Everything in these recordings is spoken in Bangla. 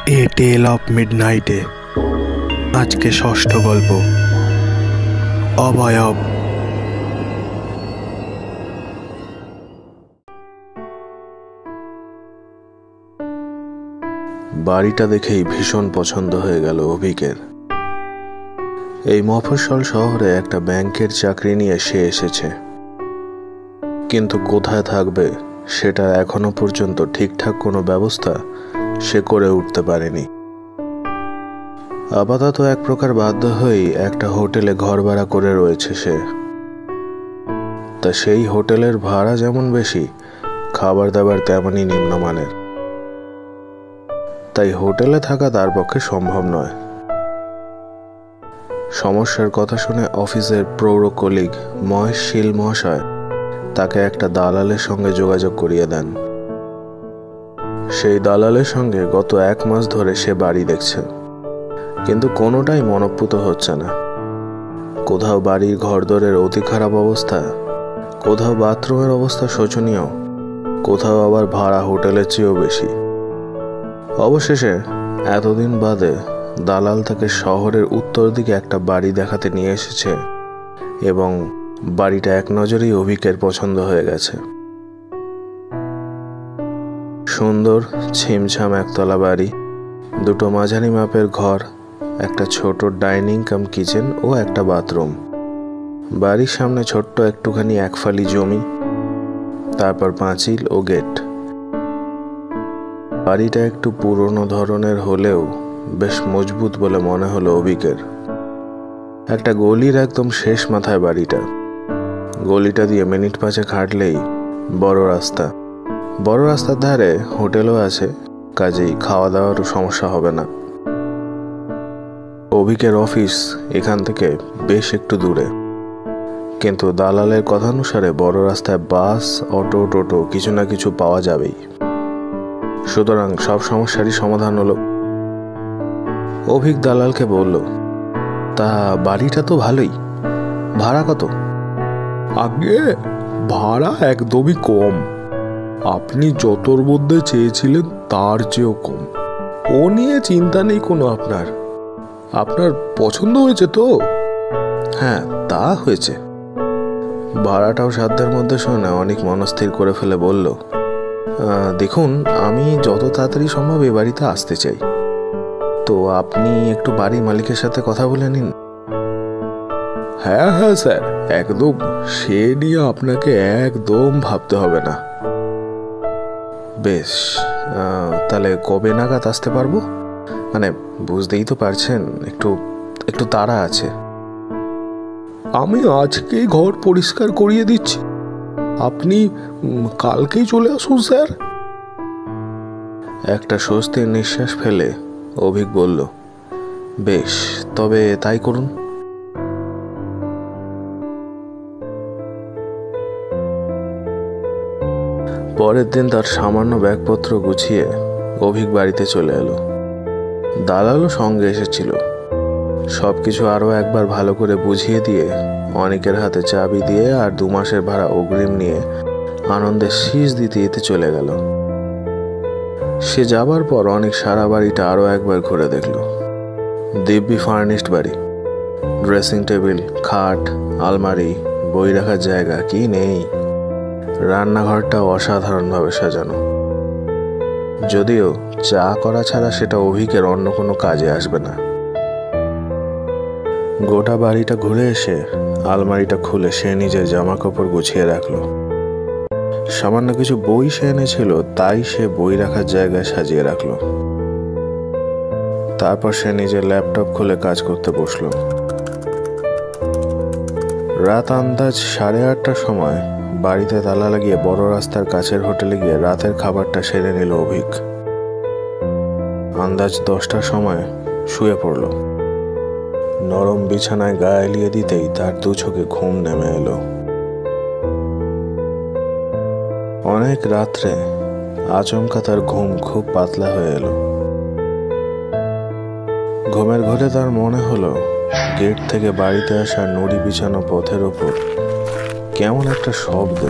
এ টেল অফ মিডনাইটে আজকে ষষ্ঠ গল্প অবয়ব। বাড়িটা দেখেই ভীষণ পছন্দ হয়ে গেল অভিকের। এই মফস্বল শহরে একটা ব্যাংকের চাকরি নিয়ে সে এসেছে, কিন্তু কোথায় থাকবে সেটা এখনো পর্যন্ত ঠিকঠাক কোনো ব্যবস্থা সে করে উঠতে পারেনি। আপাতত এক প্রকার বাধ্য হয়েই একটা হোটেলে ঘর ভাড়া করে রয়েছে সে। তা সেই হোটেলের ভাড়া যেমন বেশি, খাবার দাবার তেমনই নিম্নমানের। তাই হোটেলে থাকা তার পক্ষে সম্ভব নয়। সমস্যার কথা শুনে অফিসের প্রৌঢ় কলিগ মহেশ শীল মহাশয় তাকে একটা দালালের সঙ্গে যোগাযোগ করিয়ে দেন। সেই দালালের সঙ্গে গত 1 মাস ধরে সে বাড়ি দেখছে, কিন্তু কোনোটাই মনঃপূত হচ্ছে না। কোথাও বাড়ির ঘরদোরের অতি খারাপ অবস্থা, কোথাও বাথরুমের অবস্থা শোচনীয়, কোথাও আবার ভাড়া হোটেলের চেয়েও বেশি। অবশেষে এতদিন বাদে দালাল তাকে শহরের উত্তর দিকে একটা বাড়ি দেখাতে নিয়ে এসেছে এবং বাড়িটা এক নজরেই অভিকের পছন্দ হয়ে গেছে। সুন্দর ছিমছাম একতলা বাড়ি, 2টো মাঝারি মাপের ঘর, একটা ছোট ডাইনিং কাম কিচেন ও একটা বাথরুম। বাড়ির সামনে ছোট্ট একটুখানি একফালি জমি, তারপর পাঁচিল ও গেট। বাড়িটা একটু পুরনো ধরনের হলেও বেশ মজবুত বলে মনে হলো অভিকের। একটা গলির একদম শেষ মাথায় বাড়িটা। গলিটা দিয়ে মিনিট 5 হাঁটলেই বড় রাস্তা। বড় রাস্তার ধারে হোটেলও আছে, কাজেই খাওয়া দাওয়ারও সমস্যা হবে না। অভিকের অফিস এখান থেকে বেশ একটু দূরে, কিন্তু দালালের কথানুসারে বড় রাস্তায় বাস, অটো, টোটো কিছু না কিছু পাওয়া যাবেই। সুতরাং সব সমস্যারই সমাধান হলো। অভিক দালালকে বলল, তা বাড়িটা তো ভালোই, ভাড়া কত? আগে ভাড়া একদমই কম, আপনি যতর মধ্যে চেয়েছিলেন তার চেয়েও কম। ও নিয়ে চিন্তা নেই কোনো। আপনার পছন্দ হয়েছে তো? হ্যাঁ, তা হয়েছে। ভাড়াটাও সাধ্যের মধ্যে শুনে অনেক মনস্থির করে ফেলে বলল, দেখুন, আমি যত তাড়াতাড়ি সম্ভব এ বাড়িতে আসতে চাই, তো আপনি একটু বাড়ির মালিকের সাথে কথা বলে নিন। হ্যাঁ হ্যাঁ স্যার, একদম, সে নিয়ে আপনাকে একদম ভাবতে হবে না। বেশ, তাহলে কবে নাগাদ আসতে পারবো? মানে বুঝতেই তো পারছেন, একটু তাড়া আছে। আমি আজকেই ঘর পরিষ্কার করিয়ে দিচ্ছি, আপনি কালকেই চলে আসুন স্যার। একটা স্বস্তির নিঃশ্বাস ফেলে অভিক বলল, বেশ, তবে তাই করুন। পরের দিন তার সামান্য ব্যাগপত্র গুছিয়ে অভিক বাড়িতে চলে এলো। দালালও সঙ্গে এসেছিল। সবকিছু আরো একবার ভালো করে বুঝিয়ে দিয়ে অনেকের হাতে চাবি দিয়ে আর 2 মাসের ভাড়া অগ্রিম নিয়ে আনন্দে শীষ দিতে দিতে চলে গেল। সে যাবার পর অনেক সারা বাড়িটা আরো একবার ঘুরে দেখল। দিব্যি ফার্নিশড বাড়ি, ড্রেসিং টেবিল, খাট, আলমারি, বই রাখার জায়গা কি নেই। রান্নাঘরটাও অসাধারণভাবে সাজানো, যদিও চা করা ছাড়া সেটা অভিকের অন্য কোনো কাজে আসবে না। গোটা বাড়িটা ঘুরে এসে আলমারিটা খুলে সে নিজের জামা কাপড় গুছিয়ে রাখলো। সামান্য কিছু বই সে এনেছিল, তাই সে বই রাখার জায়গায় সাজিয়ে রাখলো। তারপর সে নিজের ল্যাপটপ খুলে কাজ করতে বসলো। রাত আন্দাজ 8:30টার সময় বাড়িতে তালা লাগিয়ে বড় রাস্তার কাছের হোটেলে গিয়ে রাতের খাবারটা সেরে নিল অভিক। আন্দাজ 10টার সময় শুয়ে পড়ল। নরম বিছানায় গা এলিয়ে দিতেই তার 2 চোখে ঘুম নেমে এলো। অনেক রাত্রে আচমকা তার ঘুম খুব পাতলা হয়ে এলো। ঘুমের ঘোরে তার মনে হলো গেট থেকে বাড়িতে আসা নুড়ি বিছানো পথের ওপর কেমন একটা শব্দ,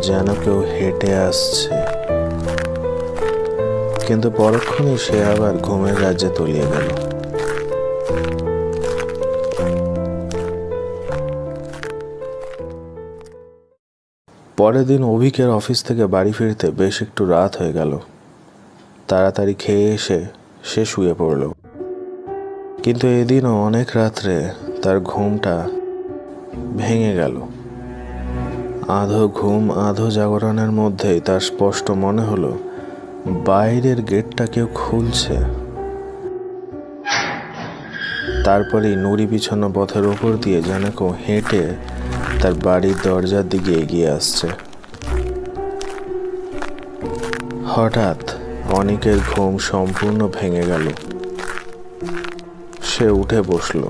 যেন কেউ হেঁটে আসছে। কিন্তু পরক্ষণেই সে আবার ঘুমের রাজ্যে তলিয়ে গেল। পরের দিন অভিকের অফিস থেকে বাড়ি ফিরতে বেশ একটু রাত হয়ে গেল। তাড়াতাড়ি খেয়ে এসে সে শুয়ে পড়ল। কিন্তু এদিনও অনেক রাত্রে তার ঘুমটা ভেঙে গেল। আধো ঘুম আধো জাগরণের মধ্যেই তার স্পষ্ট মনে হলো বাইরের গেটটা কেউ খুলছে। তারপরেই নুড়ি বিছানো পথের ওপর দিয়ে যেন কেউ হেঁটে তার বাড়ির দরজার দিকে এগিয়ে আসছে। হঠাৎ অনিকের ঘুম সম্পূর্ণ ভেঙে গেল। সে উঠে বসল।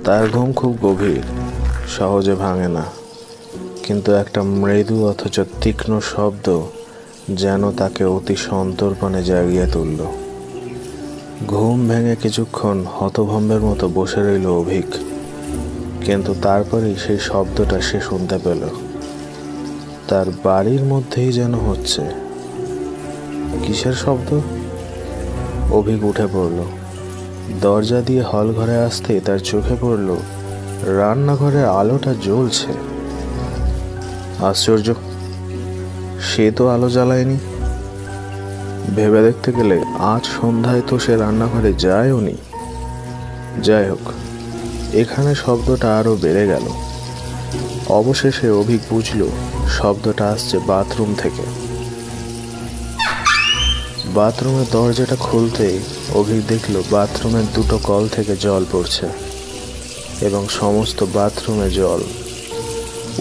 তার ঘুম খুব গভীর, সহজে ভাঙে না, কিন্তু একটা মৃদু অথচ তীক্ষ্ণ শব্দ যেন তাকে অতি সন্তর্পণে জাগিয়ে তুলল। ঘুম ভেঙে কিছুক্ষণ হতভম্বের মতো বসে রইল অভিক, কিন্তু তারপরেই সেই শব্দটা সে শুনতে পেল। তার বাড়ির মধ্যেই যেন হচ্ছে। কিসের শব্দ? অভিক উঠে পড়ল। দরজা দিয়ে হল ঘরে আসতেই তার চোখে পড়ল রান্নাঘরের আলোটা জ্বলছে। আশ্চর্য, সে তো আলো জ্বালায়নি। ভেবে দেখতে গেলে আজ সন্ধ্যায় তো সে রান্নাঘরে যায়ওনি। যাই হোক, এখানে শব্দটা আরো বেড়ে গেল। অবশেষে অভিক বুঝল শব্দটা আসছে বাথরুম থেকে। বাথরুমের দরজাটা খুলতেই অভিক দেখল বাথরুমের দুটো কল থেকে জল পড়ছে এবং সমস্ত বাথরুমে জল।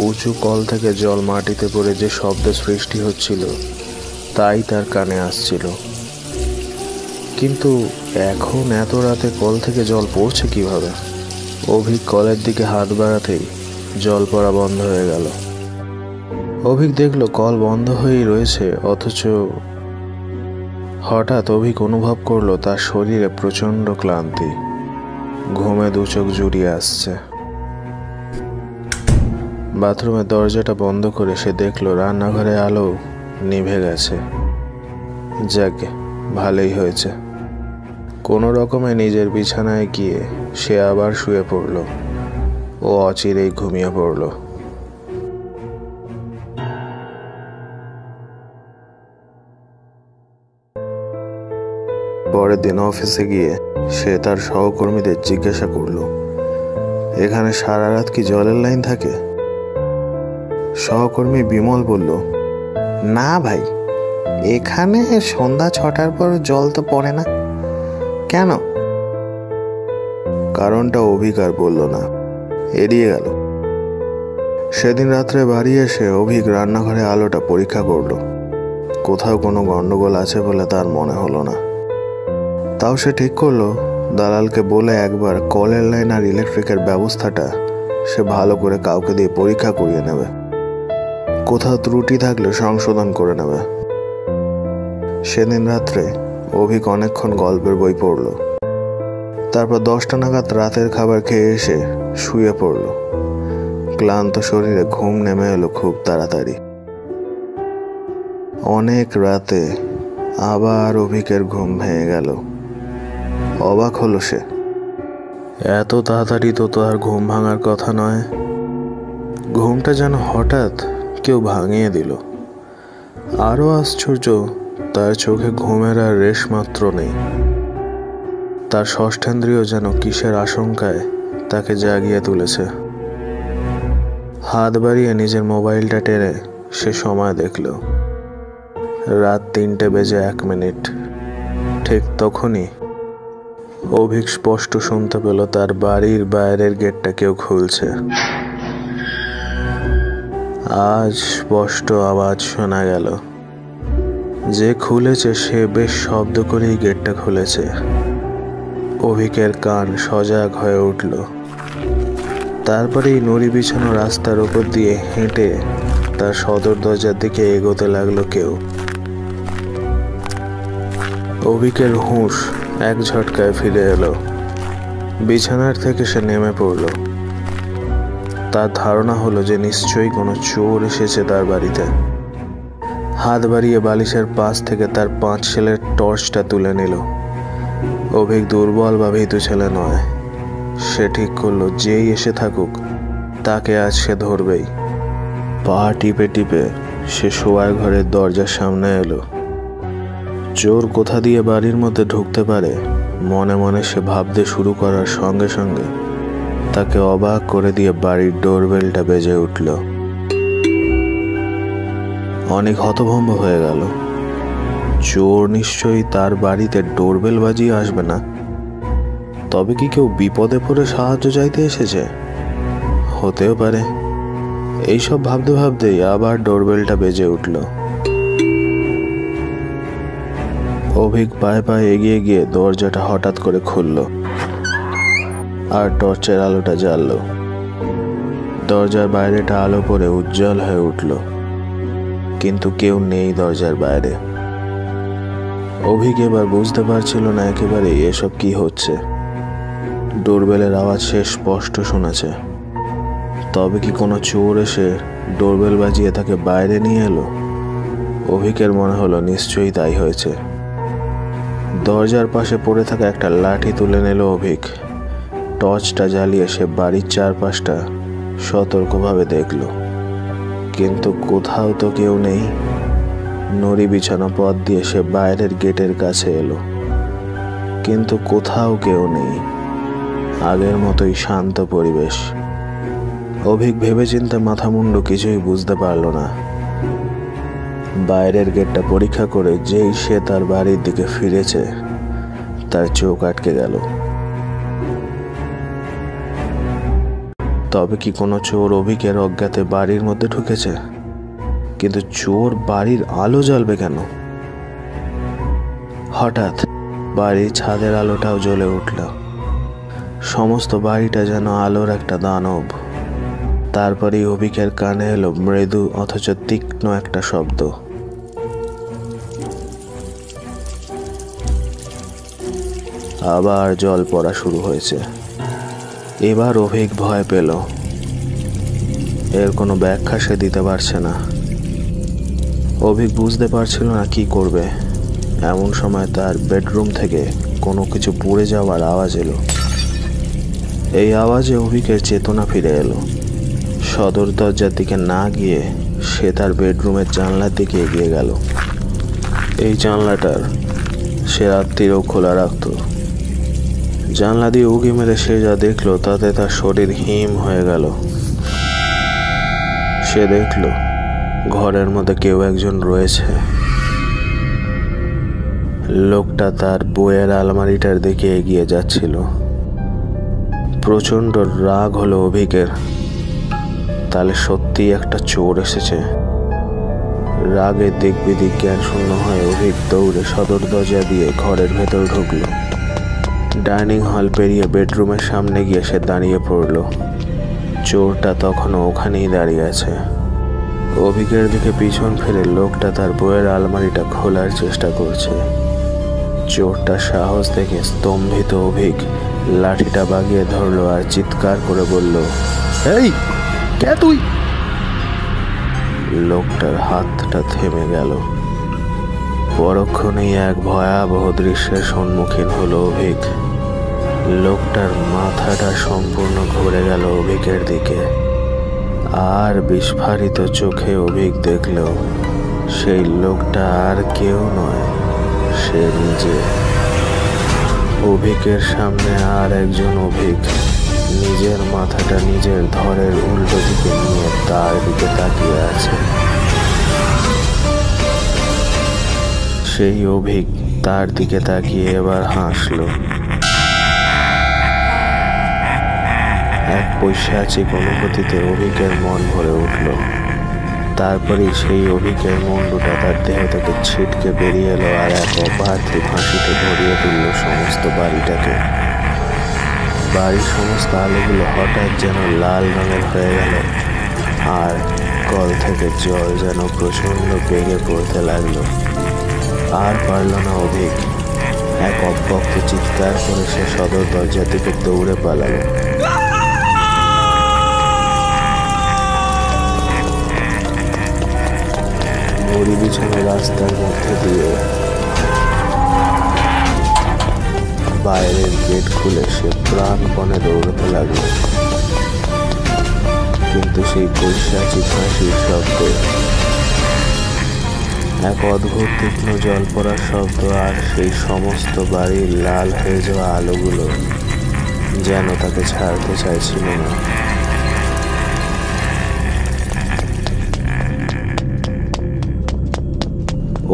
উঁচু কল থেকে জল মাটিতে পড়ে যে শব্দ সৃষ্টি হচ্ছিল তাই তার কানে আসছিল। কিন্তু এখন এত রাতে কল থেকে জল পড়ছে কিভাবে? অভিক কলের দিকে হাত বাড়াতেই জল পড়া বন্ধ হয়ে গেল। অভিক দেখল কল বন্ধ হয়েই রয়েছে, অথচ হঠাৎ অভিক অনুভব করলো তার শরীরে প্রচণ্ড ক্লান্তি। ঘুমে দু চোখ জুড়িয়ে আসছে। বাথরুমের দরজাটা বন্ধ করে সে দেখলো রান্নাঘরে আলো নিভে গেছে। যাকে ভালোই হয়েছে। কোনো রকমে নিজের বিছানায় গিয়ে সে আবার শুয়ে পড়ল ও অচিরেই ঘুমিয়ে পড়ল। পরের দিন অফিসে গিয়ে সে তার সহকর্মীদের জিজ্ঞাসা করলো, এখানে সারা রাত কি জলের লাইন থাকে? সহকর্মী বিমল বলল, না ভাই, এখানে সন্ধ্যা 6টার পর জল তো পড়ে না। কেন? কারণটা অভিক আর বলল না, এড়িয়ে গেল। সেদিন রাত্রে বাড়ি এসে অভিক রান্নাঘরে আলোটা পরীক্ষা করলো। কোথাও কোনো গন্ডগোল আছে বলে তার মনে হলো না। তাও সে ঠিক করলো দালালকে বলে একবার কলের লাইন আর ইলেকট্রিকের ব্যবস্থাটা সে ভালো করে কাউকে দিয়ে পরীক্ষা করিয়ে নেবে। কোথাও ত্রুটি থাকলে সংশোধন করে নেবে। সেদিন রাত্রে অভিক অনেকক্ষণ গল্পের বই পড়ল। তারপর 10টা নাগাদ রাতের খাবার খেয়ে এসে শুয়ে পড়ল। ক্লান্ত শরীরে ঘুম নেমে এলো খুব তাড়াতাড়ি। অনেক রাতে আবার অভিকের ঘুম ভেঙে গেল। অবাক হলো সে, এত তাড়াতাড়ি তো আর ঘুম ভাঙার কথা নয়। ঘুমটা যেন হঠাৎ কেউ ভাঙিয়ে দিল। আরো আশ্চর্য, তার চোখে ঘুমের আর রেশ মাত্র নেই। তার ষষ্ঠেন্দ্রিয় যেন কিসের আশঙ্কায় তাকে জাগিয়ে তুলেছে। হাত বাড়িয়ে নিজের মোবাইলটা টেনে সে সময় দেখল, রাত 3:01। ঠিক তখনই অভিক স্পষ্ট শুনতে পেল তার বাড়ির বাইরের গেটটা কেউ খুলছে। আজ স্পষ্ট আওয়াজ শোনা গেল। যে খুলেছে সে বেশ শব্দ করেই গেটটা খুলেছে। অভিকের কান সজাগ হয়ে উঠল। তারপরেই নুড়ি বিছানো রাস্তার উপর দিয়ে হেঁটে তার সদর দরজার দিকে এগোতে লাগলো কেউ। অভিকের হুঁশ এক ঝটকায় ফিরে এলো। বিছানার থেকে সে নেমে পড়ল। তার ধারণা হলো যে নিশ্চয়ই কোনো চোর এসেছে তার বাড়িতে। হাত বাড়িয়ে বালিশের পাশ থেকে তার 5 সেলের টর্চটা তুলে নিল। অভিক দুর্বল বা ভীতু ছেলে নয়। সে ঠিক করলো যেই এসে থাকুক তাকে আজ সে ধরবেই। পা টিপে টিপে সে শোয়ার ঘরের দরজার সামনে এলো। চোর কোথা দিয়ে বাড়ির মধ্যে ঢুকতে পারে মনে মনে সে ভাবতে শুরু করার সঙ্গে সঙ্গে তাকে অবাক করে দিয়ে বাড়ির ডোরবেলটা বেজে উঠল। অনেক হতভম্ব হয়ে গেল। চোর নিশ্চয়ই তার বাড়িতে ডোরবেল বাজিয়ে আসবে না। তবে কি কেউ বিপদে পড়ে সাহায্য চাইতে এসেছে? হতেও পারে। এইসব ভাবতে ভাবতেই আবার ডোরবেলটা বেজে উঠল। অভিক পায়ে পায়ে এগিয়ে গিয়ে দরজাটা হঠাৎ করে খুলল আর টর্চের আলোটা জ্বালল। দরজার বাইরেটা আলো পড়ে উজ্জ্বল হয়ে উঠল, কিন্তু কেউ নেই দরজার বাইরে। অভিক এবার বুঝতে পারছিল না একেবারে এসব কি হচ্ছে। ডোরবেলের আওয়াজ সে স্পষ্ট শোনাছে। তবে কি কোনো চোর এসে ডোরবেল বাজিয়ে তাকে বাইরে নিয়ে এলো? অভিকের মনে হলো নিশ্চয়ই তাই হয়েছে। দরজার পাশে পড়ে থাকা একটা লাঠি তুলে নিল অভিক। টর্চটা জ্বালিয়ে সে বাড়ির চারপাশটা সতর্কভাবে দেখল, কিন্তু কোথাও তো কেউ নেই। নড়ি বিছানা পথ দিয়ে সে বাইরের গেটের কাছে এলো, কিন্তু কোথাও কেউ নেই। আগের মতোই শান্ত পরিবেশ। অভিক ভেবেচিন্তে মাথা মুন্ডু কিছুই বুঝতে পারল না। বাইরের গেটটা পরীক্ষা করে যেই সে তার বাড়ির দিকে ফিরেছে তার চোখ আটকে গেল। তবে কি কোনো চোর অভিকের অজ্ঞাতে বাড়ির মধ্যে ঢুকেছে? কিন্তু চোর বাড়ির আলো জ্বালবে কেন? হঠাৎ বাড়ির ছাদের আলোটাও জ্বলে উঠল। সমস্ত বাড়িটা যেন আলোর একটা দানব। তারপরেই অভিকের কানে এলো মৃদু অথচ তীক্ষ্ণ একটা শব্দ। আবার জল পড়া শুরু হয়েছে। এবার অভিক ভয় পেল। এর কোনো ব্যাখ্যা সে দিতে পারছে না। অভিক বুঝতে পারছিল না কি করবে। এমন সময় তার বেডরুম থেকে কোনো কিছু পড়ে যাওয়ার আওয়াজ এলো। এই আওয়াজে অভিকের চেতনা ফিরে এলো। সদর দরজার দিকে না গিয়ে সে তার বেডরুমের জানলার দিকে এগিয়ে গেল। এই জানলাটার সে রাত্রিরেও খোলা রাখত। জানলা দিয়ে উঁকি মেরে সে যা দেখলো তাতে তার শরীর হিম হয়ে গেল। সে দেখল ঘরের মধ্যে কেউ একজন রয়েছে। লোকটা তার বইয়ের আলমারিটার দিকে এগিয়ে যাচ্ছিল। প্রচন্ড রাগ হলো অভিকের। তাহলে সত্যি একটা চোর এসেছে। রাগে দিক বিদিক জ্ঞান শূন্য হয়ে অভিক দৌড়ে সদর দরজা দিয়ে ঘরের ভেতর ঢুকল। ডাইনিং হল পেরিয়ে বেডরুমের সামনে গিয়ে সে দাঁড়িয়ে পড়ল। চোরটা তখনও ওখানেই দাঁড়িয়ে আছে। অভিকের দিকে পিছন ফিরে লোকটা তার বইয়ের আলমারিটা খোলার চেষ্টা করছে। চোরটা সাহস দেখে স্তম্ভিত অভিক লাঠিটা বাগিয়ে ধরলো আর চিৎকার করে বলল, এই কে তুই? লোকটার হাতটা থেমে গেল। পরক্ষণেই এক ভয়াবহ দৃশ্যের সম্মুখীন হলো অভিক। লোকটার মাথাটা সম্পূর্ণ ঘুরে গেল অভিকের দিকে, আর বিস্ফারিত চোখে অভিক দেখল সেই লোকটা আর কেউ নয়, সে নিজে। অভিকের সামনে আর একজন অভিক নিজের মাথাটা নিজের ধরের উল্টো দিকে নিয়ে তার দিকে তাকিয়ে আছে। সেই অভিক তার দিকে তাকিয়ে এবার হাসল। এক পৈশাচিক অনুভূতিতে অভিকের মন ভরে উঠল। তারপরেই সেই অভিকের মুন্ডুটা তার দেহ থেকে ছিটকে বেরিয়ে এলো আর এক অপার্থিব হাসিতে ভরিয়ে তুলল সমস্ত বাড়িটাকে। বাড়ির সমস্ত আলোগুলো হঠাৎ যেন লাল রঙের হয়ে গেল, আর কল থেকে জল যেন প্রচণ্ড বেগে পড়তে লাগলো। আর পারল না অভিক। এক অব্যক্ত চিৎকার করে সে সদর দরজার দিকে দৌড়ে পালালো। দড়ি বিছানো রাস্তার মধ্যে দিয়ে বাইরের গেট খুলে সে প্রাণপণে দৌড়াতে লাগলো। কিন্তু সেই পৈশাচিক হাসির শব্দে, এক অদ্ভুত তীক্ষ্ণ জল পড়ার শব্দ আর সেই সমস্ত বাড়ির লাল হয়ে যাওয়া আলোগুলো যেন তাকে ছাড়তে চাইছিল না।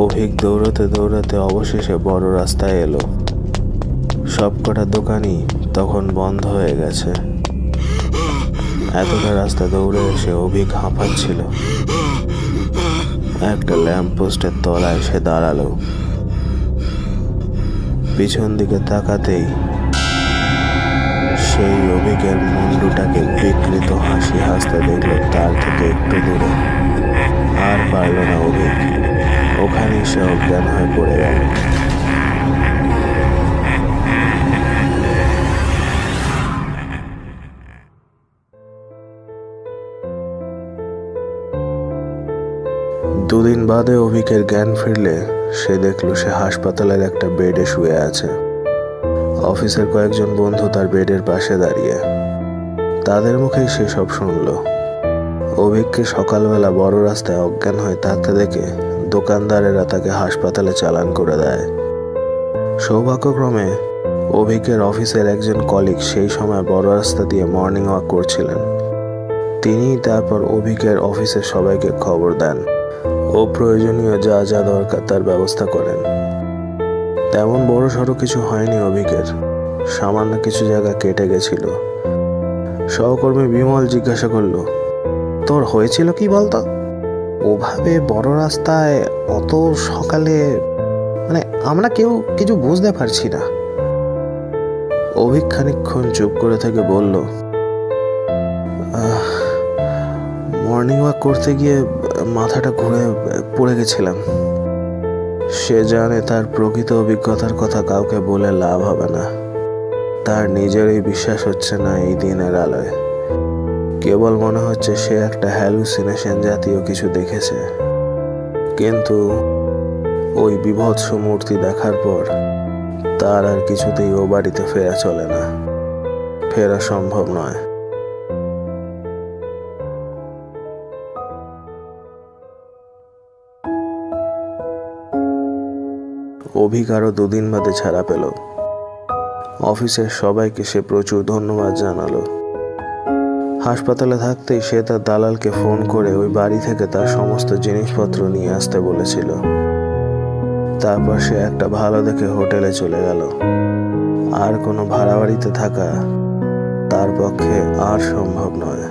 অভিক দৌড়াতে দৌড়াতে অবশেষে বড় রাস্তায় এলো। সবকটা দোকানই তখন বন্ধ হয়ে গেছে। এতটা রাস্তা দৌড়ে এসে অভিক হাঁপাচ্ছিল। একটা ল্যাম্পপোস্টের তলায় সে দাঁড়ালো। পিছন দিকে তাকাতেই সেই অভিকের মুন্ডুটাকে বিকৃত হাসি হাসতে দেখলো তার থেকে একটু দূরে। আর পারল না অভিক, ওখানেই সে অজ্ঞান হয়ে পড়ে গেল। দুদিন বাদে অভিকের জ্ঞান ফিরলে সে দেখল সে হাসপাতালের একটা বেডে শুয়ে আছে। অফিসের কয়েকজন বন্ধু তার বেডের পাশে দাঁড়িয়ে। তাদের মুখেই সে সব শুনল। অভিককে সকালবেলা বড় রাস্তায় অজ্ঞান হয়ে থাকতে দেখে দোকানদারেরা তাকে হাসপাতালে চালান করে দেয়। সৌভাগ্যক্রমে অভিকের অফিসের একজন কলিগ সেই সময় বড় রাস্তা দিয়ে মর্নিং ওয়াক করছিলেন। তিনি তারপর অভিকের অফিসের সবাইকে খবর দেন ও প্রয়োজনীয় যা যা দরকার তার ব্যবস্থা করেন। তেমন বড় সড়ো কিছু হয়নি অভিকের, সামান্য কিছু জায়গা কেটে গেছিল। সহকর্মী বিমল জিজ্ঞাসা করলো, তোর হয়েছিল কি বলতো? ওভাবে বড় রাস্তায় অত সকালে, মানে আমরা কেউ কিছু বুঝতে পারছি না। অভিক খানিকক্ষণ চুপ করে থেকে বলল, মর্নিং ওয়াক করতে গিয়ে মাথাটা ঘুরে পড়ে গেছিলাম। সে জানে তার প্রকৃত অভিজ্ঞতার কথা কাউকে বলে লাভ হবে না। তার নিজেরই বিশ্বাস হচ্ছে না এই দিনের আলোয়। কেবল মনে হচ্ছে সে একটা হ্যালুসিনেশন জাতীয় কিছু দেখেছে। কিন্তু ওই বিভৎস মূর্তি দেখার পর তার আর কিছুতেই ও বাড়িতে ফেরা চলে না, ফেরা সম্ভব নয়। অভিক আরো দুদিন বাদে ছাড়া পেল। অফিসের সবাইকে সে প্রচুর ধন্যবাদ জানালো। হাসপাতালে থাকতেই সে তার দালালকে ফোন করে ওই বাড়ি থেকে তার সমস্ত জিনিসপত্র নিয়ে আসতে বলেছিল। তারপর সে একটা ভালো দেখে হোটেলে চলে গেল। আর কোনো ভাড়া বাড়িতে থাকা তার পক্ষে আর সম্ভব নয়।